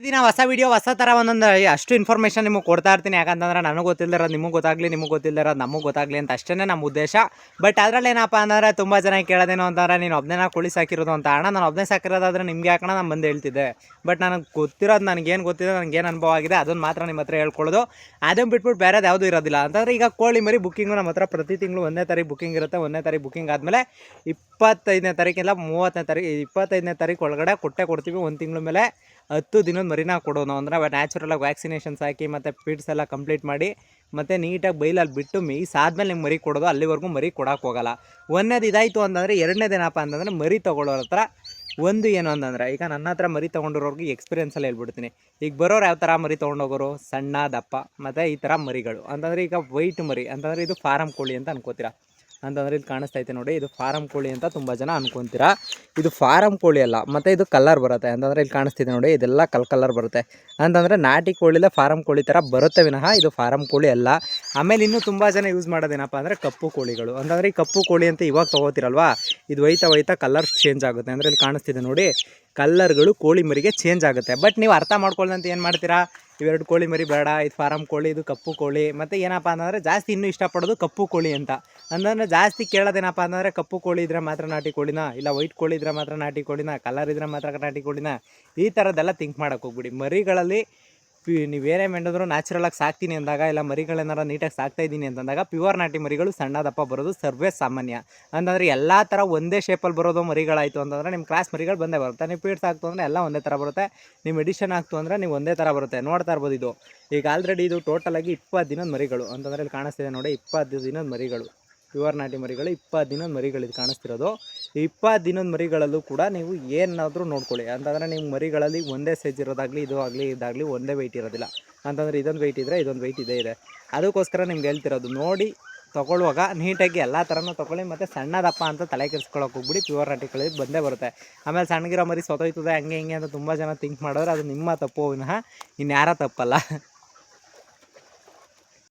ದಿನ ಹೊಸ ವಿಡಿಯೋ ಹೊಸ ಥರ ಒಂದೊಂದು ಅಷ್ಟು ಇನ್ಫಾರ್ಮೇಷನ್ ನಿಮಗೆ ಕೊಡ್ತಾ ಇರ್ತೀನಿ. ಯಾಕಂತಂದ್ರೆ ನನಗೆ ಗೊತ್ತಿಲ್ಲದಿರೋದು ನಿಮಗೆ ಗೊತ್ತಾಗಲಿ, ನಿಮಗೆ ಗೊತ್ತಿಲ್ಲದಿರೋದು ನಮಗೆ ಗೊತ್ತಾಗಲಿ ಅಂತ ಅಷ್ಟೇ ನಮ್ಮ ಉದ್ದೇಶ. ಬಟ್ ಅದರಲ್ಲಿ ಏನಪ್ಪ ಅಂದರೆ ತುಂಬ ಜನ ಕೇಳೋದೇನು ಅಂತಂದರೆ ನೀನು ಒಬ್ಬನೇ ಕೋಳಿ ಸಾಕಿರೋದು ಅಂತ. ಅಣ್ಣ ನಾನು ಒಬ್ಬನೇ ಸಾಕಿರೋದಾದ್ರೆ ನಿಮಗೆ ಯಾಕಣ್ಣ ನಾನು ಬಂದು ಹೇಳ್ತಿದ್ದೆ. ಬಟ್ ನನಗೆ ಗೊತ್ತಿರೋದು, ನನಗೇನು ಗೊತ್ತಿದೆ, ನನಗೇನು ಅನುಭವ ಆಗಿದೆ ಅದನ್ನು ಮಾತ್ರ ನಿಮ್ಮ ಹತ್ರ ಹೇಳ್ಕೊಳ್ಳೋದು. ಅದನ್ನು ಬಿಟ್ಬಿಟ್ಟು ಬೇರೆದು ಯಾವುದೂ ಇರೋದಿಲ್ಲ. ಅಂತಂದರೆ ಈಗ ಕೋಳಿ ಮರಿ ಬುಕ್ಕಿಂಗು ನಮ್ಮ ಹತ್ರ ಪ್ರತಿ ತಿಂಗಳು 1ನೇ ತಾರೀಕು ಬುಕ್ಕಿಂಗ್ ಇರುತ್ತೆ. 1ನೇ ತಾರೀಕು ಬುಕ್ಕಿಂಗ್ ಆದಮೇಲೆ 25ನೇ ತಾರೀಕಿಲ್ಲ 30ನೇ ತಾರೀಕು 25ನೇ ತಾರೀಕು ಒಳಗಡೆ ಕೊಡ್ತೀವಿ. 1 ತಿಂಗಳ ಮೇಲೆ 10 ದಿನದ ಮರಿನ ಕೊಡೋನು. ಅಂದರೆ ನ್ಯಾಚುರಲಾಗಿ ವ್ಯಾಕ್ಸಿನೇಷನ್ಸ್ ಹಾಕಿ ಮತ್ತು ಪಿಡ್ಸ್ ಎಲ್ಲ ಕಂಪ್ಲೀಟ್ ಮಾಡಿ ಮತ್ತು ನೀಟಾಗಿ ಬೈಲಲ್ಲಿ ಬಿಟ್ಟು ಮೇಯ್ಸಾದ್ಮೇಲೆ ನಿಮ್ಗೆ ಮರಿ ಕೊಡೋದು. ಅಲ್ಲಿವರೆಗೂ ಮರಿ ಕೊಡೋಕೆ ಹೋಗೋಲ್ಲ. ಒಂದೇದು ಇದಾಯಿತು ಅಂತಂದರೆ ಎರಡನೇದೇನಪ್ಪ ಅಂತಂದರೆ ಮರಿ ತೊಗೊಳ್ಳೋರ ಹತ್ರ ಒಂದು ಏನು ಅಂತಂದರೆ, ಈಗ ನನ್ನ ಹತ್ರ ಮರಿ ತೊಗೊಂಡಿರೋರ್ಗೆ ಎಕ್ಸ್ಪೀರಿಯೆನ್ಸಲ್ಲಿ ಹೇಳ್ಬಿಡ್ತೀನಿ. ಈಗ ಬರೋರು ಯಾವ ಥರ ಮರಿ ತೊಗೊಂಡೋಗೋರು, ಸಣ್ಣ ದಪ್ಪ ಮತ್ತು ಈ ಥರ ಮರಿಗಳು ಅಂತಂದರೆ, ಈಗ ವೈಟ್ ಮರಿ ಅಂತಂದರೆ ಇದು ಫಾರಮ್ ಕೋಳಿ ಅಂತ ಅನ್ಕೋತೀರಾ. ಅಂತಂದರೆ ಇಲ್ಲಿ ಕಾಣಿಸ್ತೈತೆ ನೋಡಿ, ಇದು ಫಾರಮ್ ಕೋಳಿ ಅಂತ ತುಂಬ ಜನ ಅನ್ಕೊತೀರಾ. ಇದು ಫಾರಮ್ ಕೋಳಿ ಅಲ್ಲ, ಮತ್ತು ಇದು ಕಲರ್ ಬರುತ್ತೆ. ಅಂತಂದರೆ ಇಲ್ಲಿ ಕಾಣಿಸ್ತಿದೆ ನೋಡಿ, ಇದೆಲ್ಲ ಕಲರ್ ಬರುತ್ತೆ. ಅಂತಂದರೆ ನಾಟಿ ಕೋಳಿಲೇ ಫಾರಮ್ ಕೋಳಿ ಥರ ಬರುತ್ತೆ ವಿನಃ ಇದು ಫಾರಮ್ ಕೋಳಿ ಅಲ್ಲ. ಆಮೇಲೆ ಇನ್ನೂ ತುಂಬ ಜನ ಯೂಸ್ ಮಾಡೋದೇನಪ್ಪ ಅಂದರೆ ಕಪ್ಪು ಕೋಳಿಗಳು. ಅಂತಂದರೆ ಈ ಕಪ್ಪು ಕೋಳಿ ಅಂತ ಇವಾಗ ತೊಗೋತಿರಲ್ವಾ, ಇದು ಒಯ್ತಾ ಕಲರ್ ಚೇಂಜ್ ಆಗುತ್ತೆ. ಅಂದರೆ ಇಲ್ಲಿ ಕಾಣಿಸ್ತಿದೆ ನೋಡಿ, ಕಲ್ಲರ್ಗಳು ಕೋಳಿ ಮರಿಗೆ ಚೇಂಜ್ ಆಗುತ್ತೆ. ಬಟ್ ನೀವು ಅರ್ಥ ಮಾಡ್ಕೊಳ್ಳೋದಂತ ಏನು ಮಾಡ್ತೀರಾ, ಇವೆರಡು ಕೋಳಿ ಮರಿ ಬೇಡ, ಇದು ಫಾರಮ್ ಕೋಳಿ, ಇದು ಕಪ್ಪು ಕೋಳಿ. ಮತ್ತು ಏನಪ್ಪ ಅಂತಂದರೆ ಜಾಸ್ತಿ ಇನ್ನೂ ಇಷ್ಟಪಡೋದು ಕಪ್ಪು ಕೋಳಿ ಅಂತ. ಅಂದರೆ ಜಾಸ್ತಿ ಕೇಳೋದೇನಪ್ಪ ಅಂತಂದರೆ ಕಪ್ಪು ಕೋಳಿ ಇದ್ದರೆ ಮಾತ್ರ ನಾಟಿ ಕೋಳಿನ, ಇಲ್ಲ ವೈಟ್ ಕೋಳಿ ಇದ್ದರೆ ಮಾತ್ರ ನಾಟಿ ಕೋಳಿನ, ಕಲರ್ ಇದ್ದರೆ ಮಾತ್ರ ನಾಟಿ ಕೋಳಿನ, ಈ ಥರದ್ದೆಲ್ಲ ಥಿಂಕ್ ಮಾಡೋಕೆ ಹೋಗ್ಬಿಡಿ. ಮರಿಗಳಲ್ಲಿ ನೀವೇನೇ ಮೆಂಡಿದ್ರು ನ್ಯಾಚುರಲಾಗಿ ಸಾಕ್ತೀನಿ ಅಂದಾಗ, ಇಲ್ಲ ಮರಿಗಳೇನಾರ ನೀಟಾಗಿ ಸಾಕ್ತಾಯಿದ್ದೀನಿ ಅಂತಂದಾಗ ಪ್ಯೂರ್ ನಾಟಿ ಮರಿಗಳು ಸಣ್ಣ ದಪ್ಪ ಬರೋದು ಸರ್ವೇ ಸಾಮಾನ್ಯ. ಅಂತಂದರೆ ಎಲ್ಲ ಥರ ಒಂದೇ ಶೇಪಲ್ಲಿ ಬರೋದು ಮರಿಗಳಾಯಿತು ಅಂತಂದರೆ ನಿಮ್ಮ ಕ್ರಾಸ್ ಮರಿಗಳು ಬಂದೇ ಬರುತ್ತೆ. ನೀವು ಪೀಡ್ಸ್ ಆಗ್ತು ಅಂದರೆ ಎಲ್ಲ ಒಂದೇ ಥರ ಬರುತ್ತೆ. ನಿಮ್ಮ ಎಡಿಷನ್ ಆಗ್ತು ಅಂದರೆ ನೀವು ಒಂದೇ ಥರ ಬರುತ್ತೆ. ನೋಡ್ತಾ ಇರ್ಬೋದು, ಇದು ಈಗ ಆಲ್ರೆಡಿ ಇದು ಟೋಟಲಾಗಿ 20 ದಿನದ ಮರಿಗಳು. ಅಂತಂದರೆ ಇಲ್ಲಿ ಕಾಣಿಸ್ತಿದೆ ನೋಡಿ, 20 ದಿನದ ಮರಿಗಳು, ಪ್ಯೂರ್ ನಾಟಿ ಮರಿಗಳು 20 ದಿನದ ಮರಿಗಳು ಇದು ಕಾಣಿಸ್ತಿರೋದು. 20 ದಿನದ ಮರಿಗಳಲ್ಲೂ ಕೂಡ ನೀವು ಏನಾದರೂ ನೋಡ್ಕೊಳ್ಳಿ. ಅಂತಂದರೆ ನಿಮ್ಮ ಮರಿಗಳಲ್ಲಿ ಒಂದೇ ಸೈಜ್ ಇರೋದಾಗಲಿ ಇದಾಗಲಿ ಒಂದೇ ವೆಯ್ಟ್ ಇರೋದಿಲ್ಲ. ಅಂತಂದರೆ ಇದೊಂದು ವೆಯ್ಟ್ ಇದ್ದರೆ ಇದೊಂದು ವೆಯ್ಟ್ ಇದೆ. ಅದಕ್ಕೋಸ್ಕರ ನಿಮ್ಗೆ ಹೇಳ್ತಿರೋದು, ನೋಡಿ ತೊಗೊಳ್ಳುವಾಗ ನೀಟಾಗಿ ಎಲ್ಲ ಥರನೂ ತೊಗೊಳ್ಳಿ. ಮತ್ತು ಸಣ್ಣದಪ್ಪ ಅಂತ ತಲೆ ಕೆಡಿಸ್ಕೊಳ್ಳೋಕೆ ಹೋಗ್ಬಿಡಿ, ಪ್ಯೂರ್ ನಾಟಿ ಕೋಳಿ ಬಂದೇ ಬರುತ್ತೆ. ಆಮೇಲೆ ಸಣ್ಣಗಿರೋ ಮರಿ ಸೊತೋಯ್ತದೆ ಹಂಗೆ ಹಿಂಗೆ ಅಂತ ತುಂಬ ಜನ ಥಿಂಕ್ ಮಾಡೋರು, ಅದು ನಿಮ್ಮ ತಪ್ಪು ವಿನಃ ಇನ್ಯಾರ ತಪ್ಪಲ್ಲ.